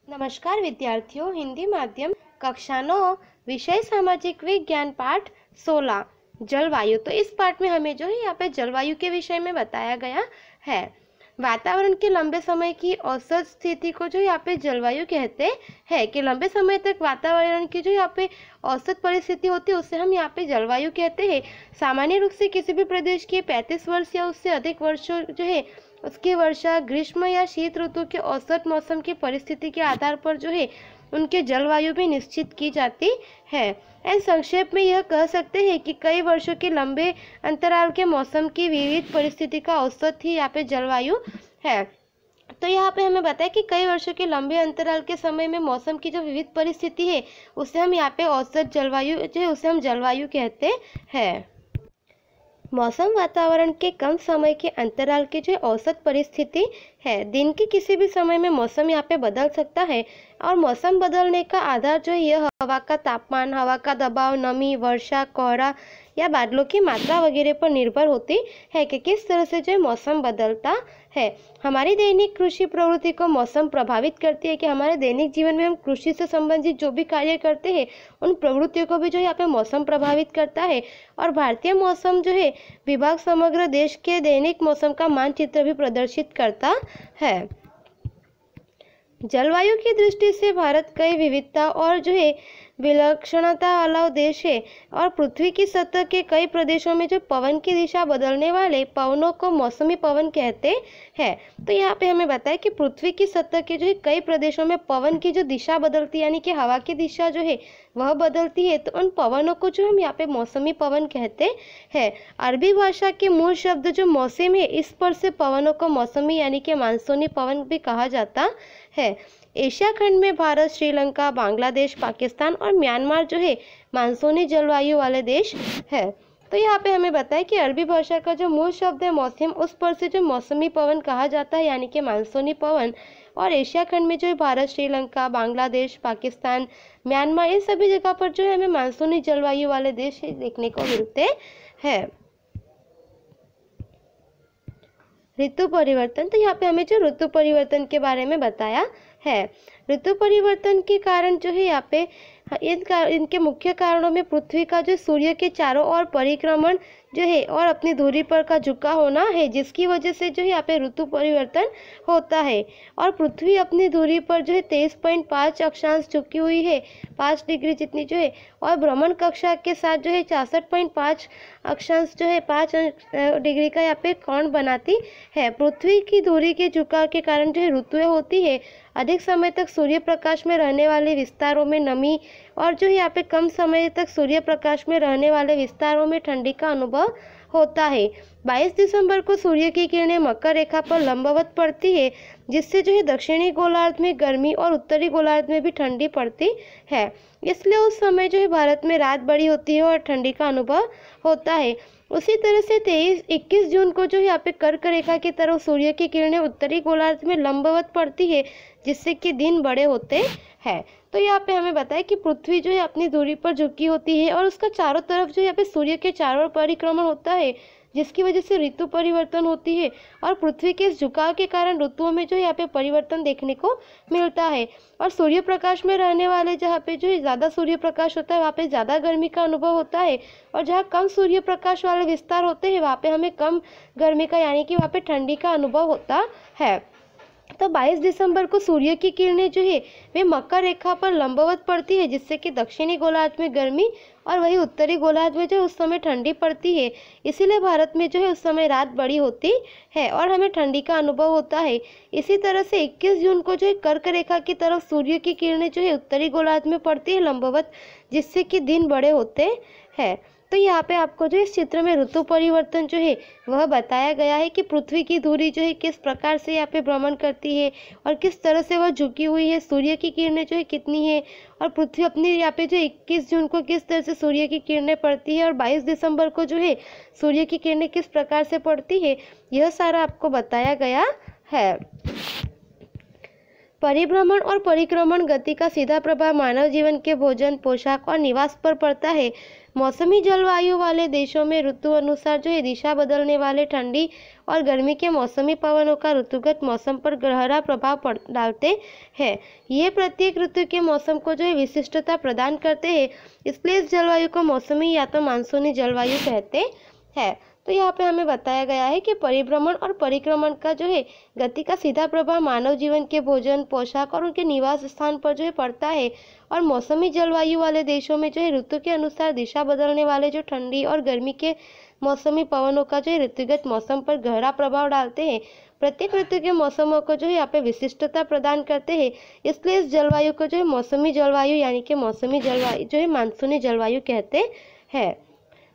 नमस्कार विद्यार्थियों, हिंदी माध्यम कक्षा 9 विषय सामाजिक विज्ञान पाठ 16 जलवायु। तो इस पाठ में हमें जो है यहाँ पे जलवायु के विषय में बताया गया है। वातावरण के लंबे समय की औसत स्थिति को जो यहाँ पे जलवायु कहते हैं कि लंबे समय तक वातावरण की जो यहाँ पे औसत परिस्थिति होती है उसे हम यहाँ पे जलवायु कहते हैं। सामान्य रूप से किसी भी प्रदेश के 35 वर्ष या उससे अधिक वर्षों जो है उसकी वर्षा, ग्रीष्म या शीत ऋतु के औसत मौसम की परिस्थिति के आधार पर जो है उनके जलवायु भी निश्चित की जाती है। संक्षेप में यह कह सकते हैं कि कई वर्षों के लंबे अंतराल के मौसम की विविध परिस्थिति का औसत ही यहाँ पे जलवायु है। तो यहाँ पे हमें बताया कि कई वर्षों के लंबे अंतराल के समय में मौसम की जो विविध परिस्थिति है उसे हम यहाँ पे औसत जलवायु जो है उसे हम जलवायु कहते हैं। मौसम वातावरण के कम समय के अंतराल की जो औसत परिस्थिति है। दिन के किसी भी समय में मौसम यहाँ पे बदल सकता है और मौसम बदलने का आधार जो है यह हवा का तापमान, हवा का दबाव, नमी, वर्षा, कोहरा या बादलों की मात्रा वगैरह पर निर्भर होती है कि किस तरह से जो है मौसम बदलता है। हमारी दैनिक कृषि प्रवृत्ति को मौसम प्रभावित करती है कि हमारे दैनिक जीवन में हम कृषि से संबंधित जो भी कार्य करते हैं उन प्रवृत्तियों को भी जो यहाँ पे मौसम प्रभावित करता है। और भारतीय मौसम जो है विभाग समग्र देश के दैनिक मौसम का मानचित्र भी प्रदर्शित करता है। जलवायु की दृष्टि से भारत कई विविधता और जो है विलक्षणता वाला देश है और पृथ्वी की सतह के कई प्रदेशों में जो पवन की दिशा बदलने वाले पवनों को मौसमी पवन कहते हैं। तो यहाँ पे हमें बताया कि पृथ्वी की सतह के जो है कई प्रदेशों में पवन की जो दिशा बदलती है यानी कि हवा की दिशा जो है वह बदलती है, तो उन पवनों को जो हम यहाँ पे मौसमी पवन कहते हैं। अरबी भाषा के मूल शब्द जो मौसम है इस पर से पवनों को मौसमी यानी कि मानसूनी पवन भी कहा जाता है। एशिया खंड में भारत, श्रीलंका, बांग्लादेश, पाकिस्तान और म्यांमार जो है मानसूनी जलवायु वाले देश है। तो यहाँ पे हमें बताया कि अरबी भाषा का जो मूल शब्द है मौसम उस पर से जो मौसमी पवन कहा जाता है यानी कि मानसूनी पवन। और एशिया खंड में जो है भारत, श्रीलंका, बांग्लादेश, पाकिस्तान, म्यांमार इन सभी जगह पर जो है हमें मानसूनी जलवायु वाले देश देखने को मिलते हैं। ऋतु परिवर्तन, तो यहाँ पे हमें जो ऋतु परिवर्तन के बारे में बताया है। ऋतु परिवर्तन के कारण जो है यहाँ पे इनके मुख्य कारणों में पृथ्वी का जो सूर्य के चारों ओर परिक्रमण जो है और अपनी दूरी पर का झुका होना है, जिसकी वजह से जो है यहाँ पे ऋतु परिवर्तन होता है। और पृथ्वी अपनी दूरी पर जो है 23.5 अक्षांश झुकी हुई है, 5 डिग्री जितनी जो है, और भ्रमण कक्षा के साथ जो है 66.5 अक्षांश जो है 5 डिग्री का यहाँ पे कोण बनाती है। पृथ्वी की दूरी के झुकाव के कारण जो है ऋतुएं होती है। अधिक समय तक सूर्य प्रकाश में रहने वाले विस्तारों में नमी और जो यहाँ पे कम समय तक सूर्य प्रकाश में रहने वाले विस्तारों में ठंडी का अनुभव होता है। 22 दिसंबर को सूर्य की किरणें मकर रेखा पर लंबवत पड़ती है, जिससे जो है दक्षिणी गोलार्ध में गर्मी और उत्तरी गोलार्ध में भी ठंडी पड़ती है। इसलिए उस समय जो है भारत में रात बड़ी होती है और ठंडी का अनुभव होता है। उसी तरह से 21 जून को जो है यहाँ पे कर्क रेखा की तरफ सूर्य की किरणें उत्तरी गोलार्ध में लंबवत पड़ती है, जिससे कि दिन बड़े होते हैं। तो यहाँ पे हमें बताया कि पृथ्वी जो है अपनी दूरी पर झुकी होती है और उसका चारों तरफ जो यहाँ पे सूर्य के चारों ओर परिक्रमण होता है, जिसकी वजह से ऋतु परिवर्तन होती है। और पृथ्वी के इस झुकाव के कारण ऋतुओं में जो यहाँ पे परिवर्तन देखने को मिलता है। और सूर्य प्रकाश में रहने वाले जहाँ पे जो ज़्यादा सूर्य प्रकाश होता है वहाँ पे ज़्यादा गर्मी का अनुभव होता है, और जहाँ कम सूर्य प्रकाश वाले विस्तार होते हैं वहाँ पे हमें कम गर्मी का यानी कि वहाँ पे ठंडी का अनुभव होता है। तो 22 दिसंबर को सूर्य की किरणें जो है वे मकर रेखा पर लंबवत पड़ती है, जिससे कि दक्षिणी गोलार्ध में गर्मी और वही उत्तरी गोलार्ध में जो उस समय ठंडी पड़ती है। इसीलिए भारत में जो है उस समय रात बड़ी होती है और हमें ठंडी का अनुभव होता है। इसी तरह से 21 जून को जो है कर्क रेखा की तरफ सूर्य की किरणें जो है उत्तरी गोलार्ध में पड़ती है लंबवत, जिससे कि दिन बड़े होते हैं। तो यहाँ पे आपको जो इस चित्र में ऋतु परिवर्तन जो है वह बताया गया है कि पृथ्वी की दूरी जो है किस प्रकार से यहाँ पे भ्रमण करती है और किस तरह से वह झुकी हुई है, सूर्य की किरणें जो है कितनी है, और पृथ्वी अपनी यहाँ पे जो 21 जून को किस तरह से सूर्य की किरणें पड़ती है और 22 दिसंबर को जो है सूर्य की किरणें किस प्रकार से पड़ती है, यह सारा आपको बताया गया है। परिभ्रमण और परिक्रमण गति का सीधा प्रभाव मानव जीवन के भोजन, पोशाक और निवास पर पड़ता है। मौसमी जलवायु वाले देशों में ऋतु अनुसार जो है दिशा बदलने वाले ठंडी और गर्मी के मौसमी पवनों का ऋतुगत मौसम पर गहरा प्रभाव डालते हैं। ये प्रत्येक ऋतु के मौसम को जो है विशिष्टता प्रदान करते हैं, इसलिए इस जलवायु को मौसमी या तो मानसूनी जलवायु कहते हैं। तो यहाँ पे हमें बताया गया है कि परिभ्रमण और परिक्रमण का जो है गति का सीधा प्रभाव मानव जीवन के भोजन, पोशाक और उनके निवास स्थान पर जो है पड़ता है। और मौसमी जलवायु वाले देशों में जो है ऋतु के अनुसार दिशा बदलने वाले जो ठंडी और गर्मी के मौसमी पवनों का जो है ऋतुगत मौसम पर गहरा प्रभाव डालते हैं। प्रत्येक ऋतु के मौसमों को जो है यहाँ पे विशिष्टता प्रदान करते हैं, इसलिए इस जलवायु को जो है मौसमी जलवायु यानी कि मौसमी जलवायु जो है मानसूनी जलवायु कहते हैं।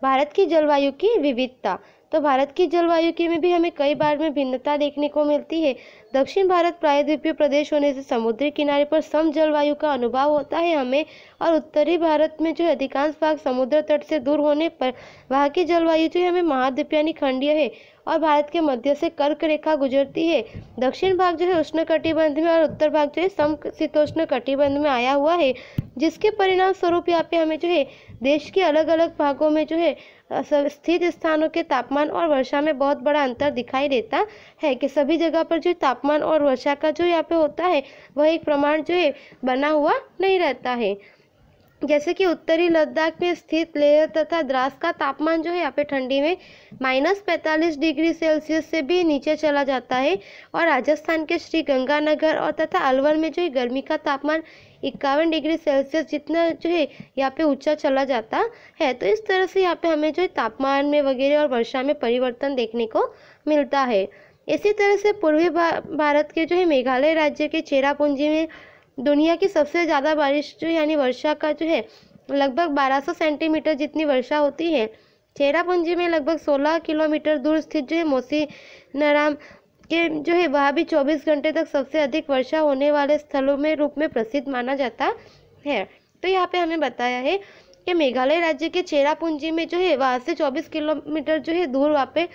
भारत की जलवायु की विविधता। तो भारत की जलवायु की में भी हमें कई बार में भिन्नता देखने को मिलती है। दक्षिण भारत प्रायद्वीपीय प्रदेश होने से समुद्री किनारे पर सम जलवायु का अनुभव होता है हमें, और उत्तरी भारत में जो अधिकांश भाग समुद्र तट से दूर होने पर वहाँ की जलवायु जो है हमें महाद्वीप यानी खंडीय है, और भारत के मध्य से कर्क रेखा गुजरती है। दक्षिण भाग जो है उष्णकटिबंध में और उत्तर भाग जो है समशीतोष्ण कटिबंध में आया हुआ है, जिसके परिणाम स्वरूप यहाँ पे हमें जो है देश के अलग अलग भागों में जो है स्थित स्थानों के तापमान और वर्षा में बहुत बड़ा अंतर दिखाई देता है कि सभी जगह पर जो तापमान और वर्षा का जो यहाँ पे होता है वह एक प्रमाण जो है बना हुआ नहीं रहता है। जैसे कि उत्तरी लद्दाख में स्थित लेह तथा द्रास का तापमान जो है यहाँ पे ठंडी में -45 डिग्री सेल्सियस से भी नीचे चला जाता है, और राजस्थान के श्री गंगानगर और तथा अलवर में जो है गर्मी का तापमान 51 डिग्री सेल्सियस जितना जो है यहाँ पे ऊंचा चला जाता है। तो इस तरह से यहाँ पे हमें जो है तापमान में वगैरह और वर्षा में परिवर्तन देखने को मिलता है। इसी तरह से पूर्वी भारत के जो है मेघालय राज्य के चेरापूंजी में दुनिया की सबसे ज़्यादा बारिश जो यानी वर्षा का जो है लगभग 1200 सेंटीमीटर जितनी वर्षा होती है। चेरापूंजी में लगभग 16 किलोमीटर दूर स्थित जो है मोसीनराम के जो है वहाँ भी 24 घंटे तक सबसे अधिक वर्षा होने वाले स्थलों में रूप में प्रसिद्ध माना जाता है। तो यहाँ पे हमें बताया है कि मेघालय राज्य के चेरापूंजी में जो है वहाँ से 24 किलोमीटर जो है दूर वहाँ पे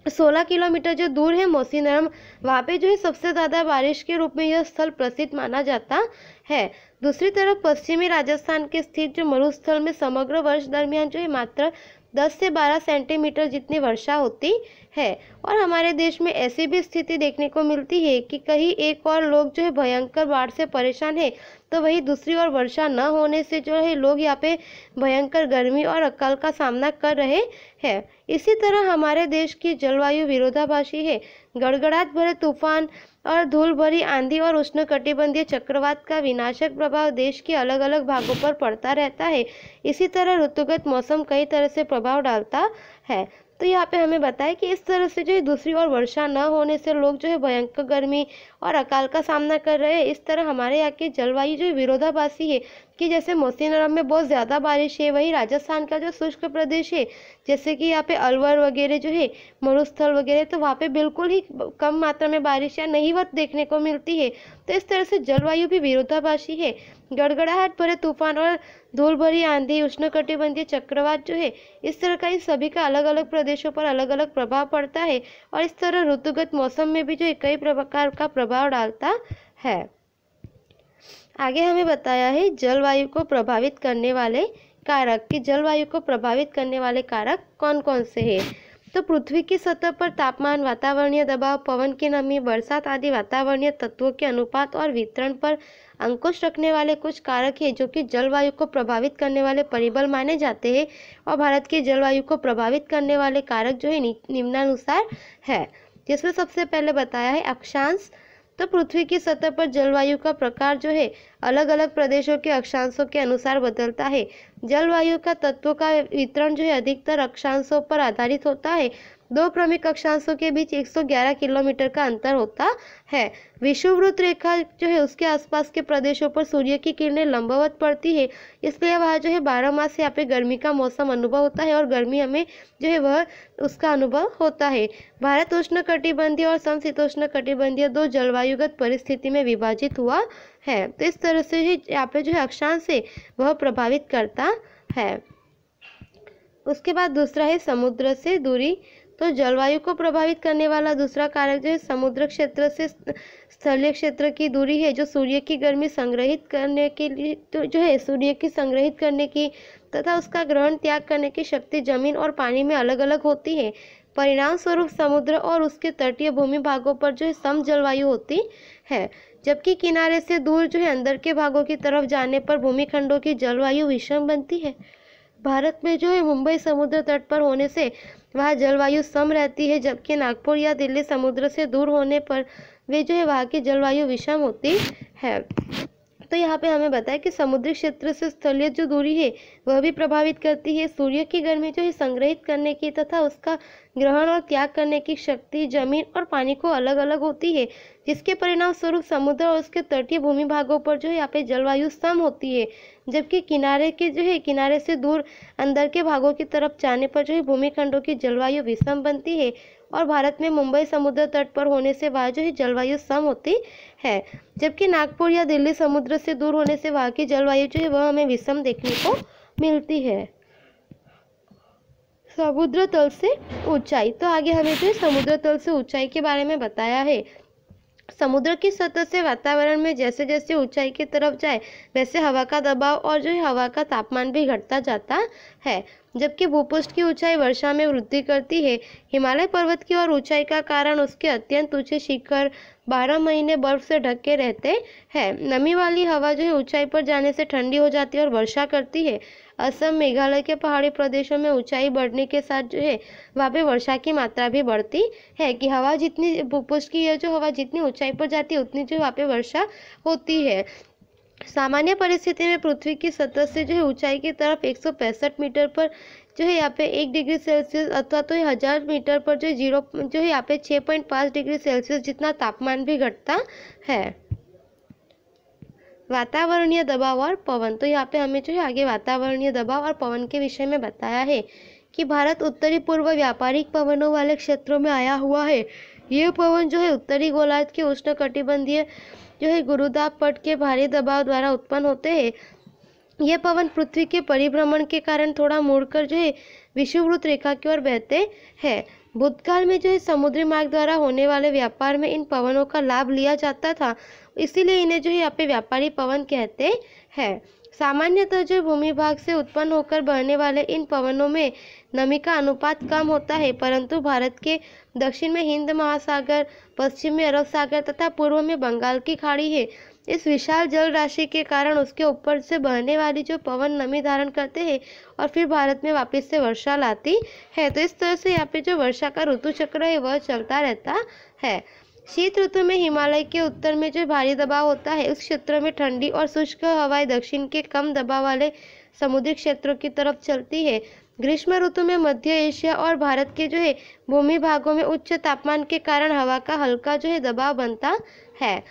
16 किलोमीटर जो दूर है मोसीनराम, वहाँ पे जो है सबसे ज़्यादा बारिश के रूप में यह स्थल प्रसिद्ध माना जाता है। दूसरी तरफ पश्चिमी राजस्थान के स्थित जो मरुस्थल में समग्र वर्ष दरमियान जो है मात्र 10 से 12 सेंटीमीटर जितनी वर्षा होती है। और हमारे देश में ऐसी भी स्थिति देखने को मिलती है कि कहीं एक और लोग जो है भयंकर बाढ़ से परेशान है, तो वहीं दूसरी ओर वर्षा न होने से जो है लोग यहाँ पे भयंकर गर्मी और अकाल का सामना कर रहे हैं। इसी तरह हमारे देश की जलवायु विरोधाभासी है। गड़गड़ाहट भरे तूफान और धूल भरी आंधी और उष्णकटिबंधीय चक्रवात का विनाशक प्रभाव देश के अलग अलग भागों पर पड़ता रहता है। इसी तरह ऋतुगत मौसम कई तरह से प्रभाव डालता है। तो यहाँ पे हमें बताया कि इस तरह से जो है दूसरी ओर वर्षा न होने से लोग जो है भयंकर गर्मी और अकाल का सामना कर रहे हैं। इस तरह हमारे यहाँ की जलवायु जो विरोधाभासी है कि जैसे मोसीनराम में बहुत ज़्यादा बारिश है, वही राजस्थान का जो शुष्क प्रदेश है जैसे कि यहाँ पे अलवर वगैरह जो है मरुस्थल वगैरह, तो वहाँ पे बिल्कुल ही कम मात्रा में बारिश या नहीवत देखने को मिलती है। तो इस तरह से जलवायु भी विरोधाभासी है। गड़गड़ाहट भरे तूफान और धूल भरी आंधी, उष्णकटिबंधीय चक्रवात जो है इस तरह का इन सभी का अलग अलग प्रदेशों पर अलग अलग प्रभाव पड़ता है, और इस तरह ऋतुगत मौसम में भी जो है कई प्रकार का प्रभाव डालता है। आगे हमें बताया है जलवायु को प्रभावित करने वाले कारक कि जलवायु को प्रभावित करने वाले कारक कौन कौन से हैं। तो पृथ्वी की सतह पर तापमान, वातावरणीय दबाव, पवन की नमी, बरसात आदि वातावरणीय तत्वों के अनुपात और वितरण पर अंकुश रखने वाले कुछ कारक हैं जो कि जलवायु को प्रभावित करने वाले परिबल माने जाते हैं। और भारत की जलवायु को प्रभावित करने वाले कारक जो है निम्नानुसार है, जिसमें सबसे पहले बताया है अक्षांश। तो पृथ्वी की सतह पर जलवायु का प्रकार जो है अलग अलग प्रदेशों के अक्षांशों के अनुसार बदलता है। जलवायु का तत्वों का वितरण जो है अधिकतर अक्षांशों पर आधारित होता है। दो प्रमुख अक्षांशों के बीच 111 किलोमीटर का अंतर होता है। विषुववृत्त रेखा जो है उसके आसपास के प्रदेशों पर सूर्य की किरणें लंबवत पड़ती है, इसलिए वहाँ जो है 12 मास यहाँ पे गर्मी का मौसम अनुभव होता है और गर्मी हमें जो है वह उसका अनुभव होता है। भारत उष्णकटिबंधीय और समशीतोष्ण कटिबंधीय दो जलवायुगत परिस्थिति में विभाजित हुआ है। तो इस तरह से ही यहाँ पे जो है अक्षांश है वह प्रभावित करता है। उसके बाद दूसरा है समुद्र से दूरी। तो जलवायु को प्रभावित करने वाला दूसरा कारक जो है समुद्र क्षेत्र से स्थलीय क्षेत्र की दूरी है, जो सूर्य की गर्मी संग्रहित करने के लिए तो जो है सूर्य की संग्रहित करने की तथा उसका ग्रहण त्याग करने की शक्ति जमीन और पानी में अलग अलग होती है। परिणाम स्वरूप समुद्र और उसके तटीय भूमि भागों पर जो है सम जलवायु होती है, जबकि किनारे से दूर जो है अंदर के भागों की तरफ जाने पर भूमिखंडों की जलवायु विषम बनती है। भारत में जो है मुंबई समुद्र तट पर होने से वहाँ जलवायु सम रहती है, जबकि नागपुर या दिल्ली समुद्र से दूर होने पर वे जो है वहाँ की जलवायु विषम होती है। तो यहाँ पे हमें बताया कि समुद्री क्षेत्र से स्थलीय जो दूरी है वह भी प्रभावित करती है। सूर्य की गर्मी जो है संग्रहित करने की तथा उसका ग्रहण और त्याग करने की शक्ति जमीन और पानी को अलग अलग होती है, जिसके परिणाम स्वरूप समुद्र और उसके तटीय भूमि भागों पर जो है यहाँ पे जलवायु सम होती है, जबकि किनारे से दूर अंदर के भागों की तरफ जाने पर जो है भूमिखंडों की जलवायु विषम बनती है। और भारत में मुंबई समुद्र तट पर होने से वहाँ जो है जलवायु सम होती है, जबकि नागपुर या दिल्ली समुद्र से दूर होने से वहाँ की जलवायु जो है वह हमें विषम देखने को मिलती है। समुद्र तल से ऊंचाई, तो आगे हमें जो है समुद्र तल से ऊंचाई के बारे में बताया है। समुद्र की सतह से वातावरण में जैसे जैसे ऊंचाई की तरफ जाए वैसे हवा का दबाव और जो है हवा का तापमान भी घटता जाता है, जबकि भूपृष्ठ की ऊंचाई वर्षा में वृद्धि करती है। हिमालय पर्वत की ओर ऊंचाई का कारण उसके अत्यंत ऊंचे शिखर 12 महीने बर्फ से ढके रहते हैं। नमी वाली हवा जो है ऊंचाई पर जाने से ठंडी हो जाती है और वर्षा करती है। असम मेघालय के पहाड़ी प्रदेशों में ऊंचाई बढ़ने के साथ जो है वहाँ पे वर्षा की मात्रा भी बढ़ती है कि हवा जितनी भूपृष्ठ की जो हवा जितनी ऊंचाई पर जाती है उतनी जो वहाँ पे वर्षा होती है। सामान्य परिस्थिति में पृथ्वी की सतह से जो है ऊंचाई की तरफ 165 मीटर पर जो है यहाँ पे 1 डिग्री सेल्सियस अथवा तो 1000 मीटर पर जो है यहाँ पे 6.5 डिग्री सेल्सियस जितना तापमान भी घटता है। वातावरणीय दबाव और पवन, तो यहाँ पे हमें जो है आगे वातावरणीय दबाव और पवन के विषय में बताया है कि भारत उत्तरी पूर्व व्यापारिक पवनों वाले क्षेत्रों में आया हुआ है। ये पवन जो है उत्तरी गोलार्ध के उष्णकटिबंधीय जो है गुरुदाब पट के भारी दबाव द्वारा उत्पन्न होते हैं। ये पवन पृथ्वी के परिभ्रमण के कारण थोड़ा मुड़कर जो है विषुववृत्त रेखा की ओर बहते हैं। भूतकाल में जो है समुद्री मार्ग द्वारा होने वाले व्यापार में इन पवनों का लाभ लिया जाता था, इसीलिए इन्हें जो है यहाँ पे व्यापारी पवन कहते हैं। सामान्यतः जो भूमि भाग से उत्पन्न होकर बहने वाले इन पवनों में नमी का अनुपात कम होता है, परंतु भारत के दक्षिण में हिंद महासागर, पश्चिम में अरब सागर तथा पूर्व में बंगाल की खाड़ी है। इस विशाल जल राशि के कारण उसके ऊपर से बहने वाली जो पवन नमी धारण करते हैं और फिर भारत में वापस से वर्षा लाती है। तो इस तरह से यहाँ पे जो वर्षा का ऋतु चक्र है वह चलता रहता है। शीत ऋतु में हिमालय के उत्तर में जो भारी दबाव होता है उस क्षेत्र में ठंडी और शुष्क हवाएं दक्षिण के कम दबाव वाले समुद्री क्षेत्रों की तरफ चलती है। ग्रीष्म ऋतु में मध्य एशिया और भारत के जो है भूमि भागों में उच्च तापमान के कारण हवा का हल्का जो है दबाव बनता है।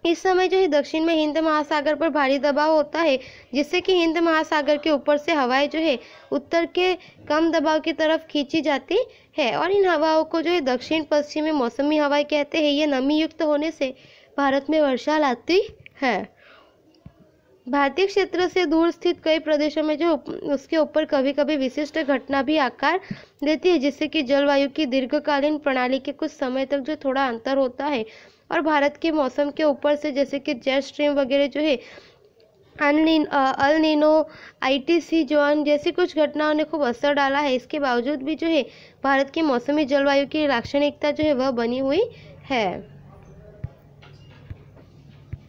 इस समय जो है दक्षिण में हिंद महासागर पर भारी दबाव होता है, जिससे कि हिंद महासागर के ऊपर से हवाएं जो है उत्तर के कम दबाव की तरफ खींची जाती है और इन हवाओं को जो है दक्षिण पश्चिमी मौसमी हवाएं कहते हैं। ये नमी युक्त होने से भारत में वर्षा लाती है। भारतीय क्षेत्र से दूर स्थित कई प्रदेशों में जो उसके ऊपर कभी कभी विशिष्ट घटना भी आकार देती है, जिससे कि जलवायु की दीर्घकालीन प्रणाली के कुछ समय तक जो थोड़ा अंतर होता है। और भारत के मौसम के ऊपर से जैसे कि जेट स्ट्रीम वगैरह जो है अल नीनो, ITC जोन जैसी कुछ घटनाओं ने खूब असर डाला है। इसके बावजूद भी जो है भारत की मौसमी जलवायु की लाक्षणिकता जो है वह बनी हुई है।